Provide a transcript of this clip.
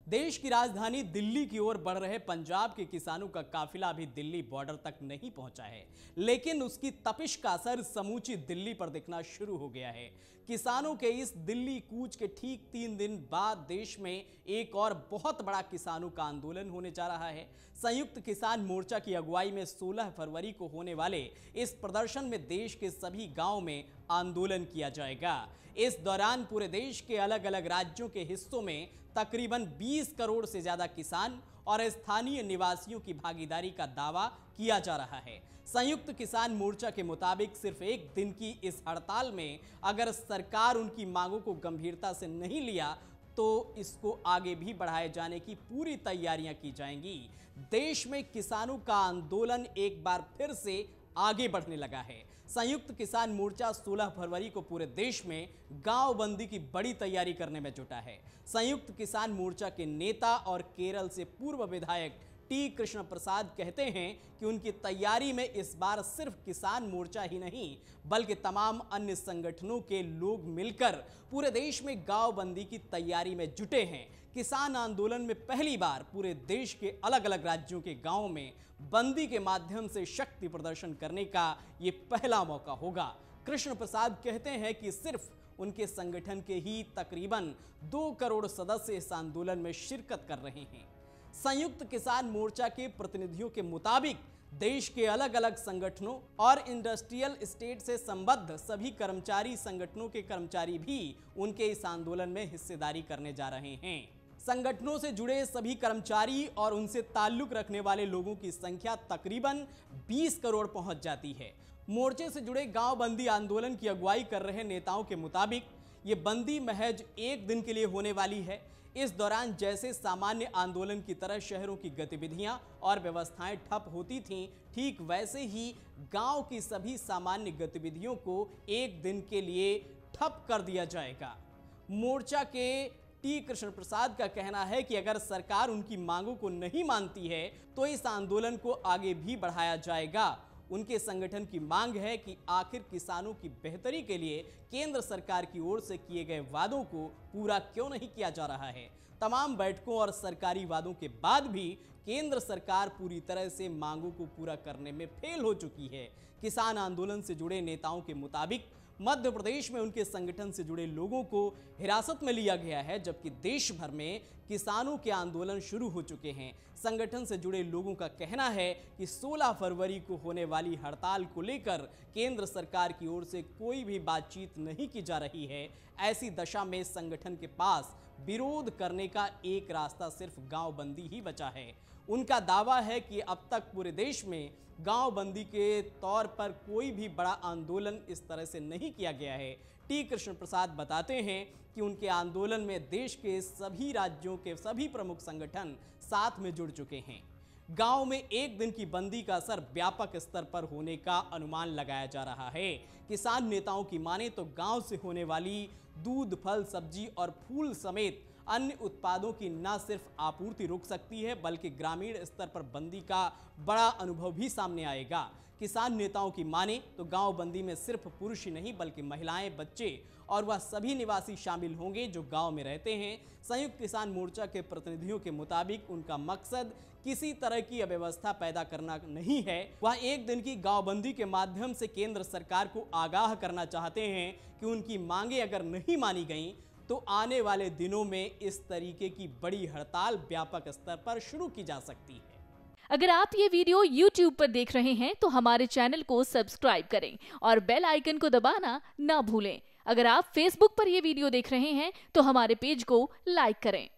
देश की राजधानी दिल्ली की ओर बढ़ रहे पंजाब के किसानों का काफिला अभी दिल्ली बॉर्डर तक नहीं पहुंचा है, लेकिन उसकी तपिश का असर समूची दिल्ली पर दिखना शुरू हो गया है। किसानों के इस दिल्ली कूच के ठीक 3 दिन बाद देश में एक और बहुत बड़ा किसानों का आंदोलन होने जा रहा है। संयुक्त किसान मोर्चा की अगुवाई में 16 फरवरी को होने वाले इस प्रदर्शन में देश के सभी गांवों में आंदोलन किया जाएगा। इस दौरान पूरे देश के अलग अलग राज्यों के हिस्सों में तकरीबन 20 करोड़ से ज्यादा किसान और स्थानीय निवासियों की भागीदारी का दावा किया जा रहा है। संयुक्त किसान मोर्चा के मुताबिक सिर्फ एक दिन की इस हड़ताल में अगर सरकार उनकी मांगों को गंभीरता से नहीं लिया तो इसको आगे भी बढ़ाए जाने की पूरी तैयारियां की जाएंगी। देश में किसानों का आंदोलन एक बार फिर से आगे बढ़ने लगा है। संयुक्त किसान मोर्चा 16 फरवरी को पूरे देश में गांव बंदी की बड़ी तैयारी करने में जुटा है। संयुक्त किसान मोर्चा के नेता और केरल से पूर्व विधायक टी कृष्ण प्रसाद कहते हैं कि उनकी तैयारी में इस बार सिर्फ किसान मोर्चा ही नहीं बल्कि तमाम अन्य संगठनों के लोग मिलकर पूरे देश में गांव बंदी की तैयारी में जुटे हैं। किसान आंदोलन में पहली बार पूरे देश के अलग अलग राज्यों के गांवों में बंदी के माध्यम से शक्ति प्रदर्शन करने का ये पहला मौका होगा। कृष्ण प्रसाद कहते हैं कि सिर्फ उनके संगठन के ही तकरीबन 2 करोड़ सदस्य इस आंदोलन में शिरकत कर रहे हैं। संयुक्त किसान मोर्चा के प्रतिनिधियों के मुताबिक देश के अलग अलग संगठनों और इंडस्ट्रियल स्टेट से संबद्ध सभी कर्मचारी संगठनों के कर्मचारी भी उनके इस आंदोलन में हिस्सेदारी करने जा रहे हैं। संगठनों से जुड़े सभी कर्मचारी और उनसे ताल्लुक रखने वाले लोगों की संख्या तकरीबन 20 करोड़ पहुंच जाती है। मोर्चे से जुड़े गांव बंदी आंदोलन की अगुवाई कर रहे नेताओं के मुताबिक ये बंदी महज एक दिन के लिए होने वाली है। इस दौरान जैसे सामान्य आंदोलन की तरह शहरों की गतिविधियां और व्यवस्थाएं ठप होती थीं, ठीक वैसे ही गांव की सभी सामान्य गतिविधियों को एक दिन के लिए ठप कर दिया जाएगा। मोर्चा के टी कृष्ण प्रसाद का कहना है कि अगर सरकार उनकी मांगों को नहीं मानती है तो इस आंदोलन को आगे भी बढ़ाया जाएगा। उनके संगठन की मांग है कि आखिर किसानों की बेहतरी के लिए केंद्र सरकार की ओर से किए गए वादों को पूरा क्यों नहीं किया जा रहा है। तमाम बैठकों और सरकारी वादों के बाद भी केंद्र सरकार पूरी तरह से मांगों को पूरा करने में फेल हो चुकी है। किसान आंदोलन से जुड़े नेताओं के मुताबिक मध्य प्रदेश में उनके संगठन से जुड़े लोगों को हिरासत में लिया गया है, जबकि देश भर में किसानों के आंदोलन शुरू हो चुके हैं। संगठन से जुड़े लोगों का कहना है कि 16 फरवरी को होने वाली हड़ताल को लेकर केंद्र सरकार की ओर से कोई भी बातचीत नहीं की जा रही है। ऐसी दशा में संगठन के पास विरोध करने का एक रास्ता सिर्फ गांव बंदी ही बचा है। उनका दावा है कि अब तक पूरे देश में गांव बंदी के तौर पर कोई भी बड़ा आंदोलन इस तरह से नहीं किया गया है। टी कृष्ण प्रसाद बताते हैं कि उनके आंदोलन में देश के सभी राज्यों के सभी प्रमुख संगठन साथ में जुड़ चुके हैं। गांव में एक दिन की बंदी का असर व्यापक स्तर पर होने का अनुमान लगाया जा रहा है। किसान नेताओं की माने तो गांव से होने वाली दूध, फल, सब्जी और फूल समेत अन्य उत्पादों की न सिर्फ आपूर्ति रुक सकती है बल्कि ग्रामीण स्तर पर बंदी का बड़ा अनुभव भी सामने आएगा। किसान नेताओं की माने तो गांव बंदी में सिर्फ पुरुष ही नहीं बल्कि महिलाएं, बच्चे और वह सभी निवासी शामिल होंगे जो गांव में रहते हैं। संयुक्त किसान मोर्चा के प्रतिनिधियों के मुताबिक उनका मकसद किसी तरह की अव्यवस्था पैदा करना नहीं है। वह एक दिन की गांव बंदी के माध्यम से केंद्र सरकार को आगाह करना चाहते हैं कि उनकी मांगे अगर नहीं मानी गई तो आने वाले दिनों में इस तरीके की बड़ी हड़ताल व्यापक स्तर पर शुरू की जा सकती है। अगर आप ये वीडियो YouTube पर देख रहे हैं तो हमारे चैनल को सब्सक्राइब करें और बेल आइकन को दबाना ना भूलें। अगर आप Facebook पर ये वीडियो देख रहे हैं तो हमारे पेज को लाइक करें।